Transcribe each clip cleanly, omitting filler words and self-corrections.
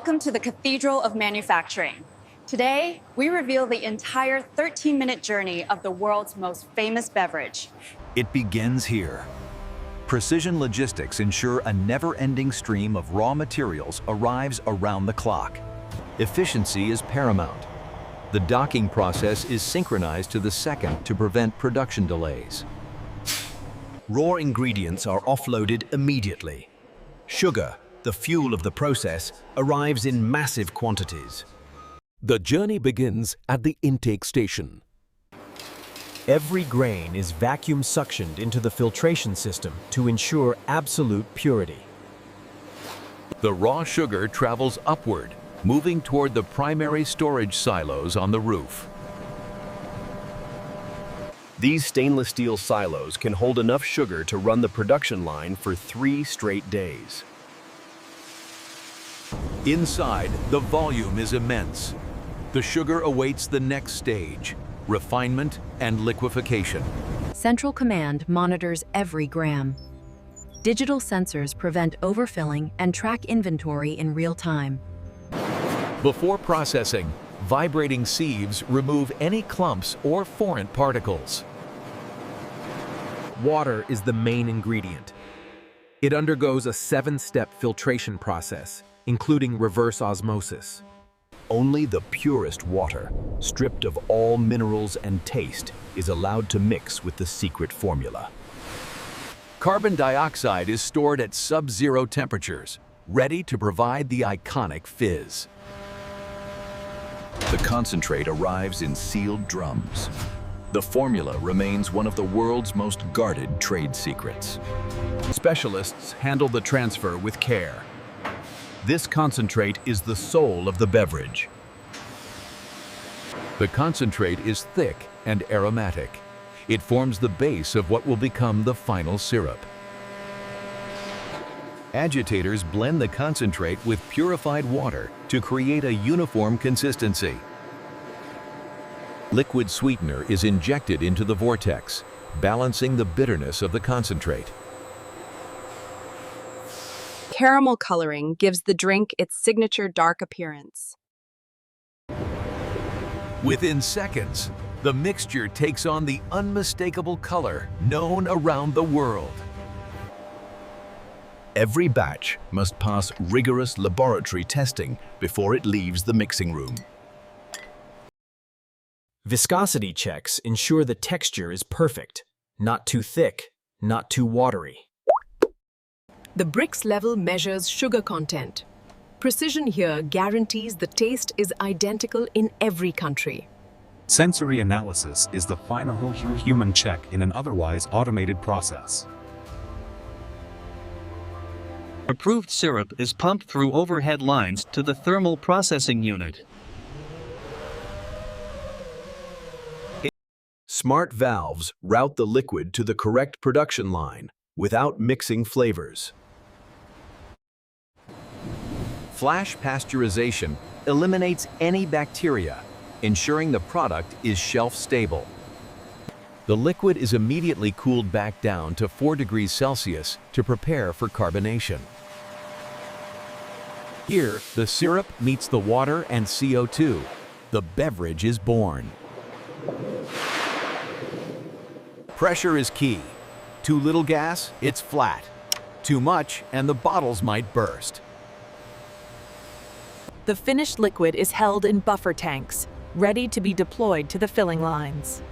Welcome to the Cathedral of Manufacturing. Today, we reveal the entire 13-minute journey of the world's most famous beverage. It begins here. Precision logistics ensure a never-ending stream of raw materials arrives around the clock. Efficiency is paramount. The docking process is synchronized to the second to prevent production delays. Raw ingredients are offloaded immediately. Sugar, the fuel of the process, arrives in massive quantities. The journey begins at the intake station. Every grain is vacuum suctioned into the filtration system to ensure absolute purity. The raw sugar travels upward, moving toward the primary storage silos on the roof. These stainless steel silos can hold enough sugar to run the production line for 3 straight days. Inside, the volume is immense. The sugar awaits the next stage, refinement and liquefaction. Central Command monitors every gram. Digital sensors prevent overfilling and track inventory in real time. Before processing, vibrating sieves remove any clumps or foreign particles. Water is the main ingredient. It undergoes a 7-step filtration process, including reverse osmosis. Only the purest water, stripped of all minerals and taste, is allowed to mix with the secret formula. Carbon dioxide is stored at sub-zero temperatures, ready to provide the iconic fizz. The concentrate arrives in sealed drums. The formula remains one of the world's most guarded trade secrets. Specialists handle the transfer with care. This concentrate is the soul of the beverage. The concentrate is thick and aromatic. It forms the base of what will become the final syrup. Agitators blend the concentrate with purified water to create a uniform consistency. Liquid sweetener is injected into the vortex, balancing the bitterness of the concentrate. Caramel coloring gives the drink its signature dark appearance. Within seconds, the mixture takes on the unmistakable color known around the world. Every batch must pass rigorous laboratory testing before it leaves the mixing room. Viscosity checks ensure the texture is perfect, not too thick, not too watery. The bricks level measures sugar content. Precision here guarantees the taste is identical in every country. Sensory analysis is the final human check in an otherwise automated process. Approved syrup is pumped through overhead lines to the thermal processing unit. Smart valves route the liquid to the correct production line without mixing flavors. Flash pasteurization eliminates any bacteria, ensuring the product is shelf-stable. The liquid is immediately cooled back down to 4 degrees Celsius to prepare for carbonation. Here, the syrup meets the water and CO2. The beverage is born. Pressure is key. Too little gas, it's flat. Too much, and the bottles might burst. The finished liquid is held in buffer tanks, ready to be deployed to the filling lines.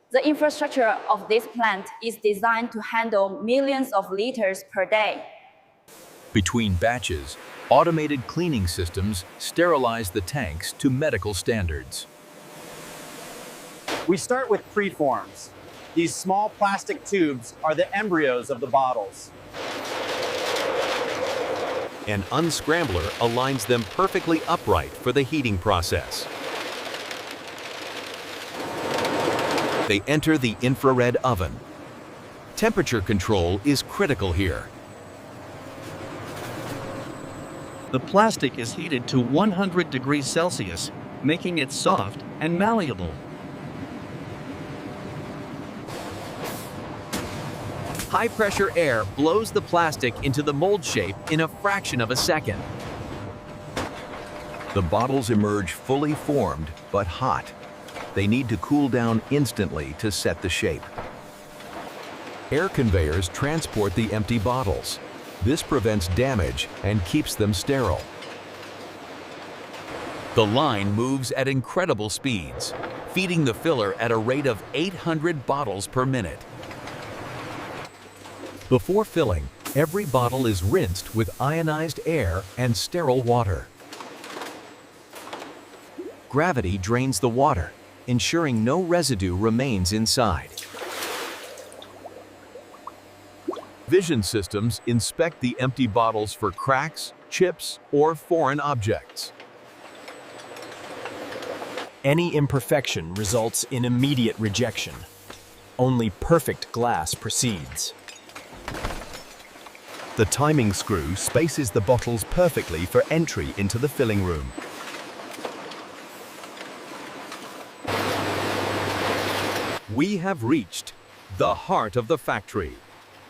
The infrastructure of this plant is designed to handle millions of liters per day. Between batches, automated cleaning systems sterilize the tanks to medical standards. We start with preforms. These small plastic tubes are the embryos of the bottles. An unscrambler aligns them perfectly upright for the heating process. They enter the infrared oven. Temperature control is critical here. The plastic is heated to 100 degrees Celsius, making it soft and malleable. High-pressure air blows the plastic into the mold shape in a fraction of a second. The bottles emerge fully formed but hot. They need to cool down instantly to set the shape. Air conveyors transport the empty bottles. This prevents damage and keeps them sterile. The line moves at incredible speeds, feeding the filler at a rate of 800 bottles per minute. Before filling, every bottle is rinsed with ionized air and sterile water. Gravity drains the water, ensuring no residue remains inside. Vision systems inspect the empty bottles for cracks, chips, or foreign objects. Any imperfection results in immediate rejection. Only perfect glass proceeds. The timing screw spaces the bottles perfectly for entry into the filling room. We have reached the heart of the factory,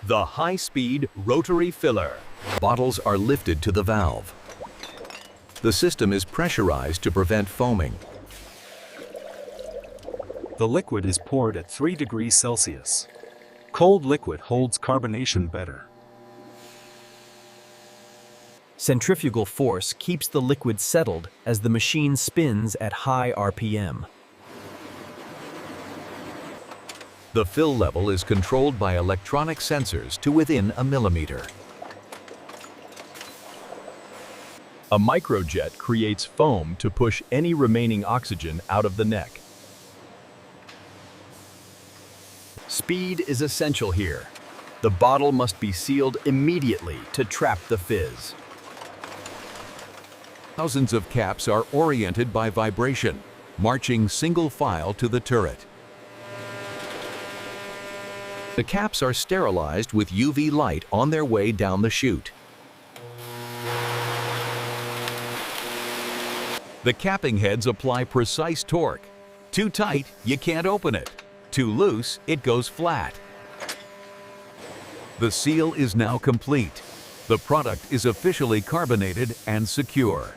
the high-speed rotary filler. Bottles are lifted to the valve. The system is pressurized to prevent foaming. The liquid is poured at 3 degrees Celsius. Cold liquid holds carbonation better. Centrifugal force keeps the liquid settled as the machine spins at high RPM. The fill level is controlled by electronic sensors to within a millimeter. A microjet creates foam to push any remaining oxygen out of the neck. Speed is essential here. The bottle must be sealed immediately to trap the fizz. Thousands of caps are oriented by vibration, marching single file to the turret. The caps are sterilized with UV light on their way down the chute. The capping heads apply precise torque. Too tight, you can't open it. Too loose, it goes flat. The seal is now complete. The product is officially carbonated and secure.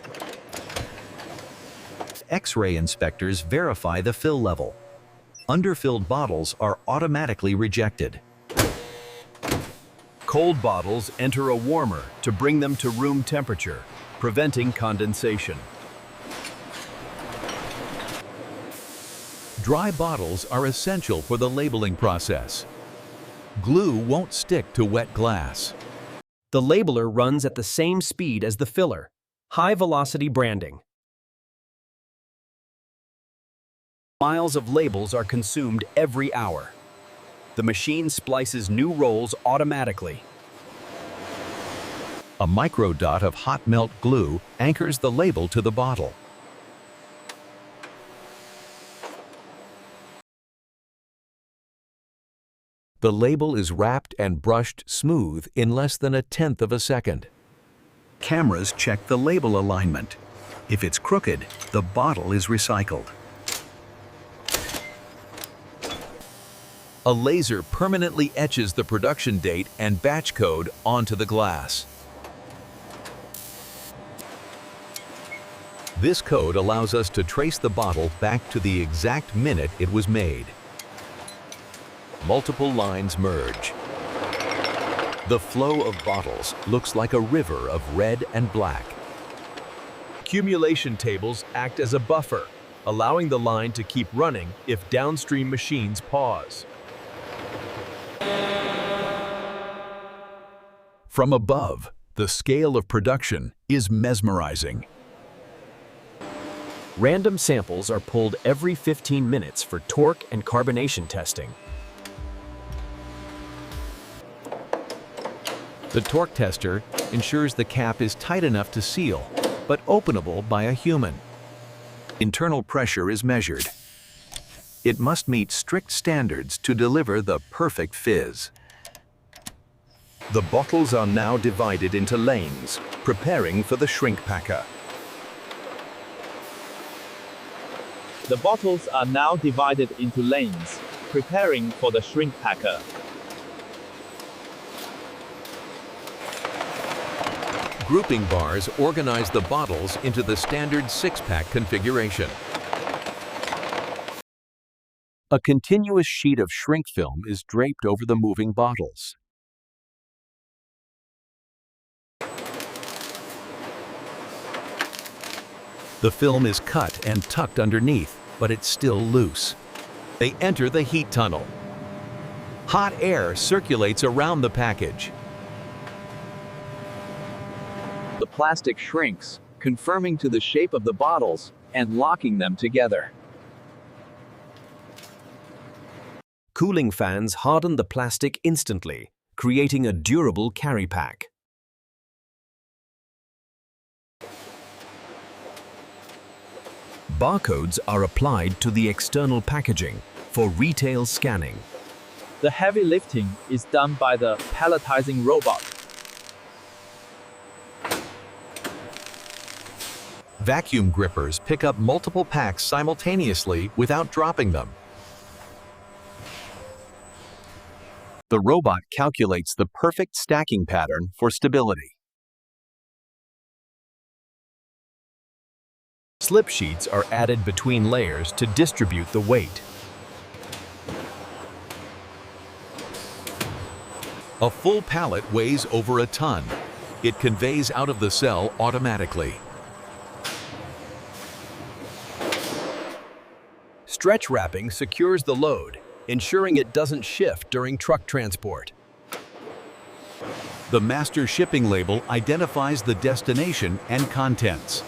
X-ray inspectors verify the fill level. Underfilled bottles are automatically rejected. Cold bottles enter a warmer to bring them to room temperature, preventing condensation. Dry bottles are essential for the labeling process. Glue won't stick to wet glass. The labeler runs at the same speed as the filler. High-velocity branding. Miles of labels are consumed every hour. The machine splices new rolls automatically. A microdot of hot melt glue anchors the label to the bottle. The label is wrapped and brushed smooth in less than 1/10 of a second. Cameras check the label alignment. If it's crooked, the bottle is recycled. A laser permanently etches the production date and batch code onto the glass. This code allows us to trace the bottle back to the exact minute it was made. Multiple lines merge. The flow of bottles looks like a river of red and black. Accumulation tables act as a buffer, allowing the line to keep running if downstream machines pause. From above, the scale of production is mesmerizing. Random samples are pulled every 15 minutes for torque and carbonation testing. The torque tester ensures the cap is tight enough to seal, but openable by a human. Internal pressure is measured. It must meet strict standards to deliver the perfect fizz. The bottles are now divided into lanes, preparing for the shrink packer. The bottles are now divided into lanes, preparing for the shrink packer. grouping bars organize the bottles into the standard six-pack configuration. A continuous sheet of shrink film is draped over the moving bottles. The film is cut and tucked underneath, but it's still loose. They enter the heat tunnel. Hot air circulates around the package. The plastic shrinks, conforming to the shape of the bottles and locking them together. Cooling fans harden the plastic instantly, creating a durable carry pack. Barcodes are applied to the external packaging for retail scanning. The heavy lifting is done by the palletizing robot. Vacuum grippers pick up multiple packs simultaneously without dropping them. The robot calculates the perfect stacking pattern for stability. Slip sheets are added between layers to distribute the weight. A full pallet weighs over a ton. It conveys out of the cell automatically. Stretch wrapping secures the load, ensuring it doesn't shift during truck transport. The master shipping label identifies the destination and contents.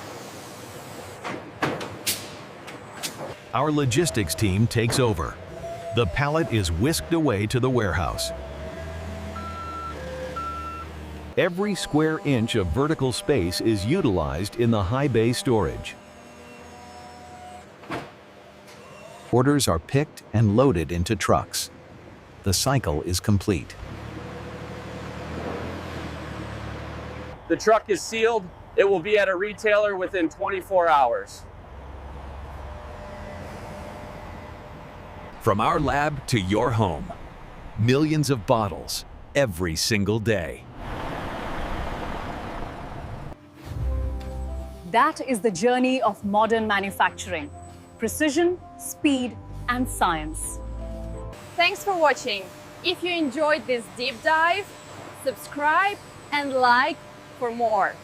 Our logistics team takes over. The pallet is whisked away to the warehouse. Every square inch of vertical space is utilized in the high bay storage. Orders are picked and loaded into trucks. The cycle is complete. The truck is sealed. It will be at a retailer within 24 hours. From our lab to your home, millions of bottles every single day. That is the journey of modern manufacturing. Precision, speed, and science. Thanks for watching. If you enjoyed this deep dive, subscribe and like for more.